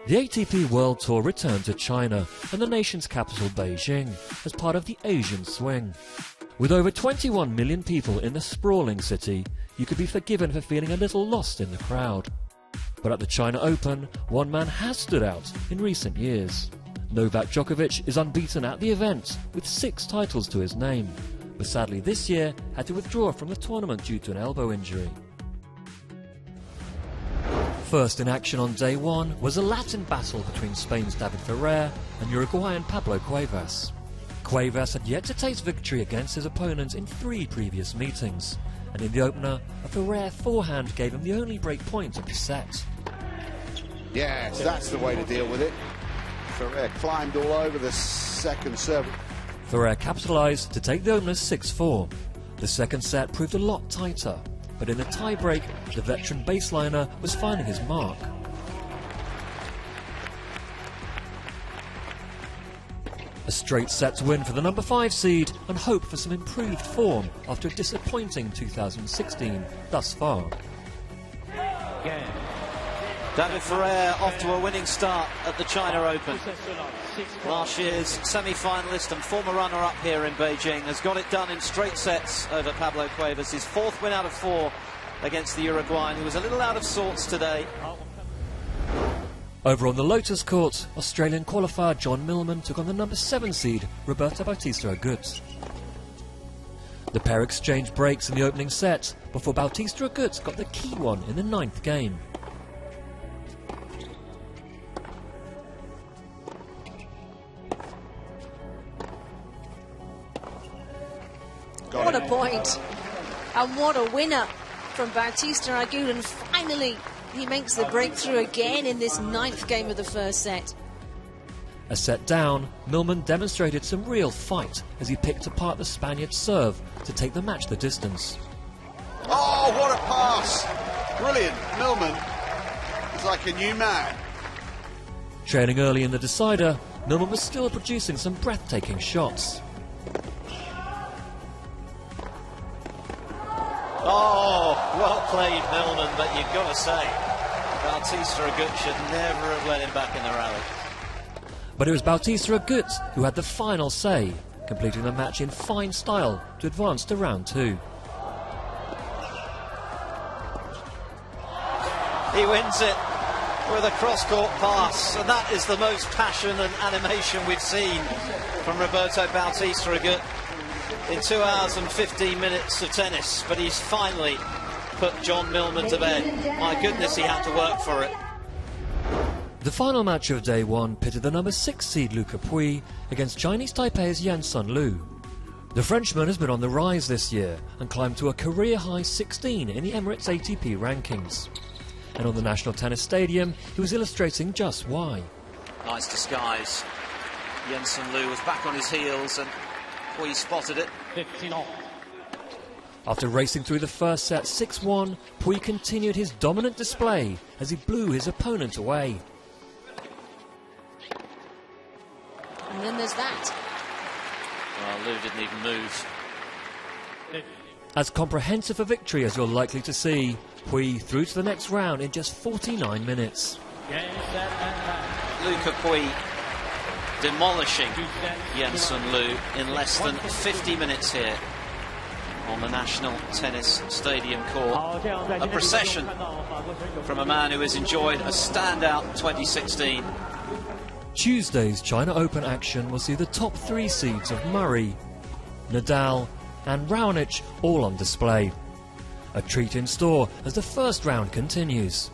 The ATP World Tour returned to China and the nation's capital Beijing as part of the Asian Swing. With over 21 million people in the sprawling city, you could be forgiven for feeling a little lost in the crowd. But at the China Open, one man has stood out in recent years. Novak Djokovic is unbeaten at the event with 6 titles to his name, but sadly this year had to withdraw from the tournament due to an elbow injury. First in action on day one was a Latin battle between Spain's David Ferrer and Uruguayan Pablo Cuevas. Cuevas had yet to taste victory against his opponent in 3 previous meetings, and in the opener, a Ferrer forehand gave him the only break point of the set. Yes, that's the way to deal with it. Ferrer climbed all over the second serve. Ferrer capitalised to take the openers 6-4. The second set proved a lot tighter, but in the tie-break, the veteran baseliner was finding his mark. A straight set to win for the number 5 seed and hope for some improved form after a disappointing 2016 thus far. David Ferrer off to a winning start at the China Open. Last year's semi-finalist and former runner-up here in Beijing has got it done in straight sets over Pablo Cuevas, his 4th win out of 4 against the Uruguayan, who was a little out of sorts today. Over on the Lotus Court, Australian qualifier John Millman took on the number 7 seed Roberto Bautista Agut. The pair exchanged breaks in the opening set before Bautista Agut got the key one in the 9th game. What a point, and what a winner from Bautista Agut, and finally he makes the breakthrough again in this 9th game of the first set. A set down, Millman demonstrated some real fight as he picked apart the Spaniard's serve to take the match the distance. Oh, what a pass! Brilliant. Millman is like a new man. Trailing early in the decider, Millman was still producing some breathtaking shots. Oh, well played, Millman, but you've got to say, Bautista Agut should never have let him back in the rally. But it was Bautista Agut who had the final say, completing the match in fine style to advance to round 2. He wins it with a cross-court pass, and that is the most passion and animation we've seen from Roberto Bautista Agut in 2 hours and 15 minutes of tennis, but he's finally put John Millman to bed. My goodness, he had to work for it. The final match of day one pitted the number 6 seed Pouille against Chinese Taipei's Yansun Lu. The Frenchman has been on the rise this year and climbed to a career-high 16 in the Emirates ATP rankings. And on the National Tennis Stadium, he was illustrating just why. Nice disguise. Yansun Lu was back on his heels and Pouille spotted it. 15-all. After racing through the first set 6-1, Pouille continued his dominant display as he blew his opponent away. And then there's that. Well, Lu didn't even move. As comprehensive a victory as you're likely to see, Pouille through to the next round in just 49 minutes. Pouille demolishing Yansun Lu in less than 50 minutes here on the National Tennis Stadium court. A procession from a man who has enjoyed a standout 2016. Tuesday's China Open action will see the top 3 seeds of Murray, Nadal and Raonic all on display. A treat in store as the first round continues.